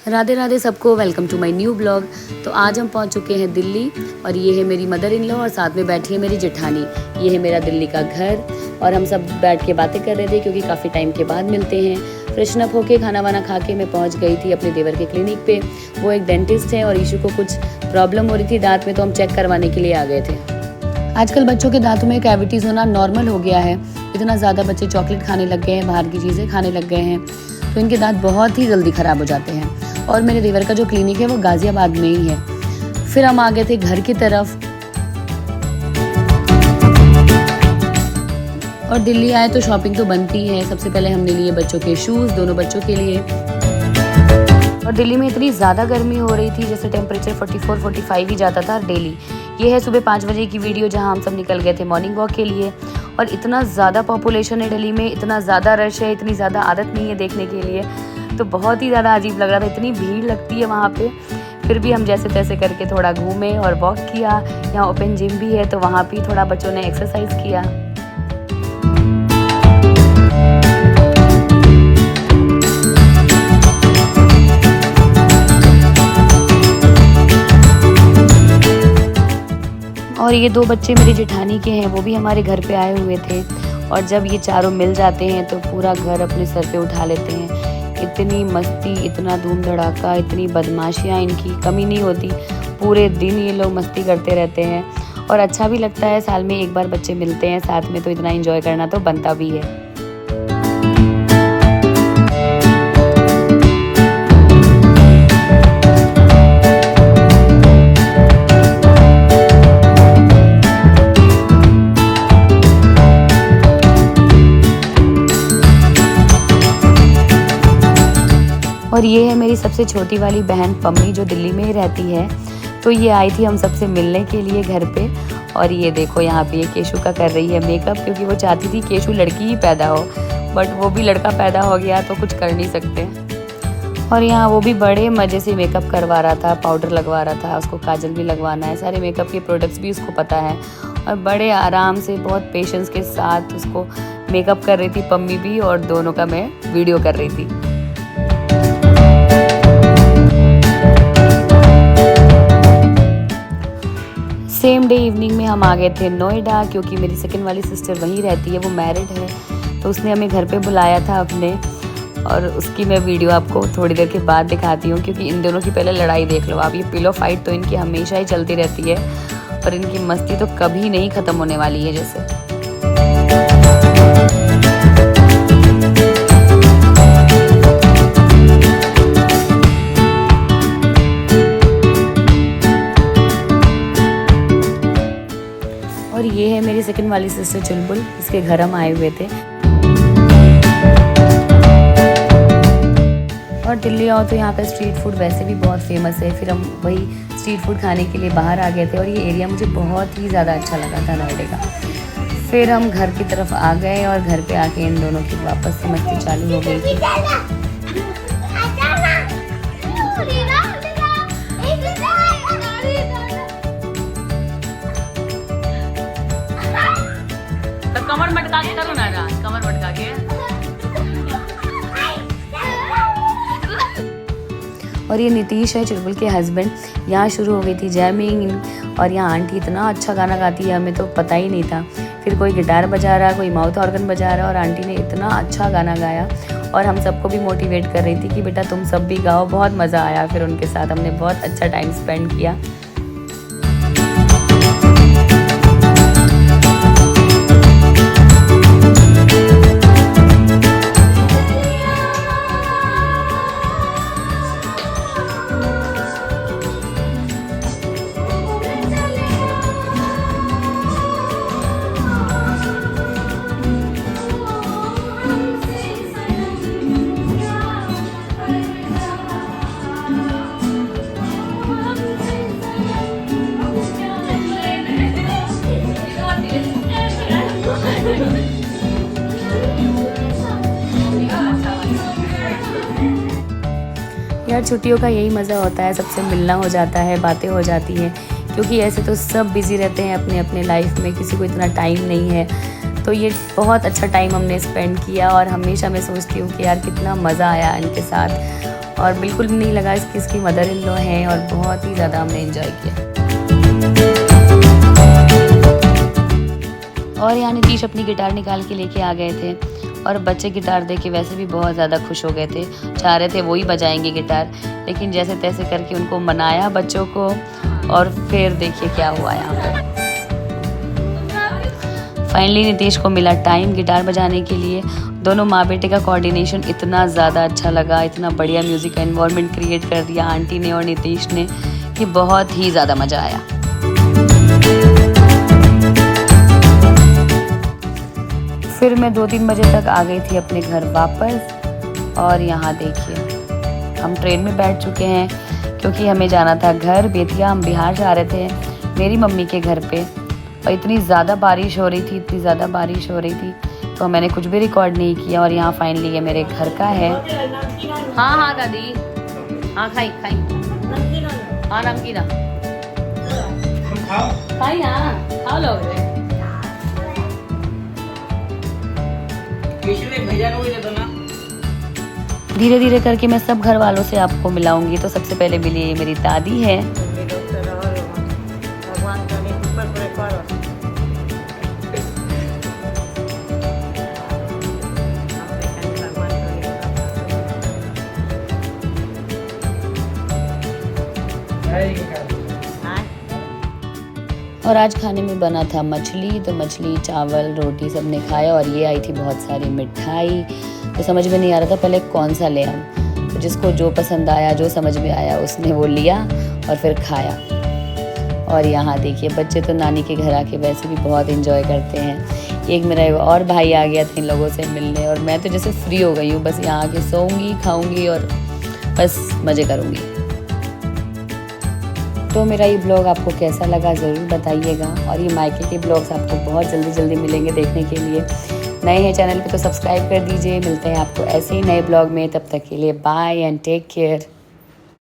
राधे राधे सबको, welcome to my new blog. तो आज हम पहुंच चुके हैं दिल्ली और ये है मेरी मदर इन लॉ और साथ में बैठी है मेरी जेठानी। ये है मेरा दिल्ली का घर और हम सब बैठ के बातें कर रहे थे क्योंकि काफ़ी टाइम के बाद मिलते हैं। फ्रेशन अप होके खाना वाना खा के मैं पहुंच गई थी अपने देवर के क्लिनिक पे। वो एक डेंटिस्ट है और ईशू को कुछ प्रॉब्लम हो रही थी दांत में, तो हम चेक करवाने के लिए आ गए थे। आजकल बच्चों के दांतों में कैविटीज़ होना नॉर्मल हो गया है। इतना ज़्यादा बच्चे चॉकलेट खाने लग गए हैं, बाहर की चीज़ें खाने लग गए हैं, तो इनके दांत बहुत ही जल्दी ख़राब हो जाते हैं। और मेरे देवर का जो क्लिनिक है वो गाज़ियाबाद में ही है। फिर हम आ गए थे घर की तरफ और दिल्ली आए तो शॉपिंग तो बनती है। सबसे पहले हमने लिए बच्चों के शूज़, दोनों बच्चों के लिए। और दिल्ली में इतनी ज़्यादा गर्मी हो रही थी, जैसे टेम्परेचर 44-45 ही जाता था डेली। ये है सुबह 5 बजे की वीडियो जहाँ हम सब निकल गए थे मॉर्निंग वॉक के लिए। और इतना ज़्यादा पॉपुलेशन है दिल्ली में, इतना ज़्यादा रश है, इतनी ज़्यादा आदत नहीं है देखने के लिए, तो बहुत ही ज़्यादा अजीब लग रहा था। इतनी भीड़ लगती है वहाँ पे। फिर भी हम जैसे तैसे करके थोड़ा घूमे और वॉक किया। यहाँ ओपन जिम भी है तो वहाँ भी थोड़ा बच्चों ने एक्सरसाइज किया। और ये 2 बच्चे मेरी जेठानी के हैं, वो भी हमारे घर पे आए हुए थे। और जब ये चारों मिल जाते हैं तो पूरा घर अपने सर पे उठा लेते हैं। इतनी मस्ती, इतना धूम धड़ाका, इतनी बदमाशियाँ, इनकी कमी नहीं होती। पूरे दिन ये लोग मस्ती करते रहते हैं और अच्छा भी लगता है। साल में एक बार बच्चे मिलते हैं साथ में, तो इतना एंजॉय करना तो बनता भी है। और ये है मेरी सबसे छोटी वाली बहन पम्मी, जो दिल्ली में ही रहती है। तो ये आई थी हम सबसे मिलने के लिए घर पे। और ये देखो यहाँ पे ये केशु का कर रही है मेकअप, क्योंकि वो चाहती थी केशु लड़की ही पैदा हो, बट वो भी लड़का पैदा हो गया तो कुछ कर नहीं सकते। और यहाँ वो भी बड़े मज़े से मेकअप करवा रहा था, पाउडर लगवा रहा था, उसको काजल भी लगवाना है, सारे मेकअप के प्रोडक्ट्स भी उसको पता है। और बड़े आराम से, बहुत पेशेंस के साथ उसको मेकअप कर रही थी पम्मी भी, और दोनों का मैं वीडियो कर रही थी। सेम डे इवनिंग में हम आ गए थे नोएडा, क्योंकि मेरी सेकंड वाली सिस्टर वहीं रहती है, वो मैरिड है, तो उसने हमें घर पे बुलाया था अपने। और उसकी मैं वीडियो आपको थोड़ी देर के बाद दिखाती हूँ, क्योंकि इन दोनों की पहले लड़ाई देख लो आप। ये पिलो फाइट तो इनकी हमेशा ही चलती रहती है और इनकी मस्ती तो कभी नहीं ख़त्म होने वाली है जैसे। और ये है मेरी सेकंड वाली सिस्टर चुलबुल, इसके घर हम आए हुए थे। और दिल्ली आओ तो यहाँ का स्ट्रीट फूड वैसे भी बहुत फेमस है। फिर हम वही स्ट्रीट फूड खाने के लिए बाहर आ गए थे और ये एरिया मुझे बहुत ही ज़्यादा अच्छा लगा था नोएडा का। फिर हम घर की तरफ आ गए और घर पे आके इन दोनों की वापस से मस्ती चालू हो गई थी। कमर मटका के करो ना, कमर मटका के। और ये नीतीश है चुलबुल के हस्बैंड। यहाँ शुरू हो गई थी जैमिंग और यहाँ आंटी इतना अच्छा गाना गाती है, हमें तो पता ही नहीं था। फिर कोई गिटार बजा रहा, कोई माउथ ऑर्गन बजा रहा, और आंटी ने इतना अच्छा गाना गाया और हम सबको भी मोटिवेट कर रही थी कि बेटा तुम सब भी गाओ। बहुत मज़ा आया, फिर उनके साथ हमने बहुत अच्छा टाइम स्पेंड किया। यार छुट्टियों का यही मज़ा होता है, सबसे मिलना हो जाता है, बातें हो जाती हैं, क्योंकि ऐसे तो सब बिज़ी रहते हैं अपने अपने लाइफ में, किसी को इतना टाइम नहीं है। तो ये बहुत अच्छा टाइम हमने स्पेंड किया और हमेशा मैं सोचती हूँ कि यार कितना मज़ा आया इनके साथ। और बिल्कुल भी नहीं लगा इसकी इसकी मदर इन लॉ है, और बहुत ही ज़्यादा हमने एंजॉय किया। और यहाँ नीतीश अपनी गिटार निकाल के लेके आ गए थे, और बच्चे गिटार देख के वैसे भी बहुत ज़्यादा खुश हो गए थे, चाह रहे थे वही बजाएंगे गिटार, लेकिन जैसे तैसे करके उनको मनाया बच्चों को, और फिर देखिए क्या हुआ यहाँ पे। फाइनली नीतीश को मिला टाइम गिटार बजाने के लिए। दोनों माँ बेटे का कोऑर्डिनेशन इतना ज़्यादा अच्छा लगा, इतना बढ़िया म्यूज़िक का एनवायरनमेंट क्रिएट कर दिया आंटी ने और नीतीश ने कि बहुत ही ज़्यादा मज़ा आया। फिर मैं 2-3 बजे तक आ गई थी अपने घर वापस, और यहाँ देखिए हम ट्रेन में बैठ चुके हैं क्योंकि हमें जाना था घर बेतिया। हम बिहार जा रहे थे मेरी मम्मी के घर पे, और इतनी ज़्यादा बारिश हो रही थी तो मैंने कुछ भी रिकॉर्ड नहीं किया। और यहाँ फाइनली ये मेरे घर का है। हाँ दादी, हाँ खाई हाँ नमकीन खाई, हाँ खाओ लोग। धीरे धीरे करके मैं सब घर वालों से आपको मिलाऊंगी। तो सबसे पहले मिली ये मेरी दादी है, और आज खाने में बना था मछली। तो मछली चावल रोटी सब ने खाया, और ये आई थी बहुत सारी मिठाई। तो समझ में नहीं आ रहा था पहले कौन सा ले हम, तो जिसको जो पसंद आया जो समझ में आया उसने वो लिया और फिर खाया। और यहाँ देखिए बच्चे तो नानी के घर आके वैसे भी बहुत एंजॉय करते हैं। एक मेरा और भाई आ गया था इन लोगों से मिलने, और मैं तो जैसे फ्री हो गई हूँ, बस यहाँ आके सोऊंगी खाऊंगी और बस मज़े करूँगी। तो मेरा ये ब्लॉग आपको कैसा लगा ज़रूर बताइएगा, और ये मायके के ब्लॉग्स आपको बहुत जल्दी मिलेंगे देखने के लिए। नए हैं चैनल पे तो सब्सक्राइब कर दीजिए। मिलते हैं आपको ऐसे ही नए ब्लॉग में, तब तक के लिए बाय एंड टेक केयर।